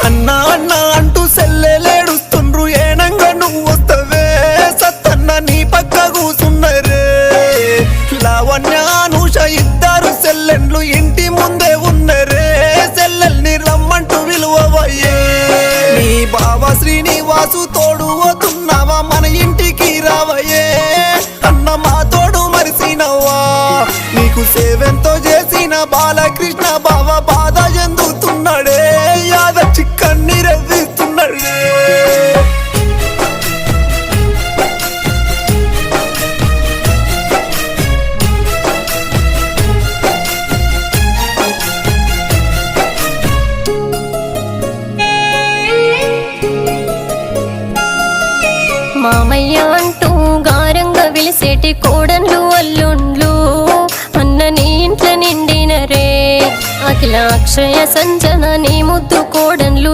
అన్నా అన్నా అంటూ సెల్లెలేడుస్తుండ్రు ఏనంగా నువ్వు వస్తవే సత్తన్న నీ పక్క కూసున్నరే లావణ్య అనూష ఇద్దరు సెల్లెండ్లు ఇంటి ముందే ఉన్నరే సెల్లెల్ని రమ్మంటూ విలువవయ్యే నీ బావ శ్రీనివాసు తోడు పోతున్నావా మన ఇంటికి రావయ్యే అన్న మా తోడు మరిసినవ్వా నీకు సేవెంతో చేసిన బాలకృష్ణ బావ బాధ చెందుతున్నాడే యాదచ్చి కన్నీరెవ్విస్తున్నాడే మామయ్య అంటూ గారంగా విలిసేటి కోడన్లు అల్లుండ్లు అన్న నీ ఇంట్లో నిండినరే అఖిల అక్షయ సంజన నీ ముద్దు కోడ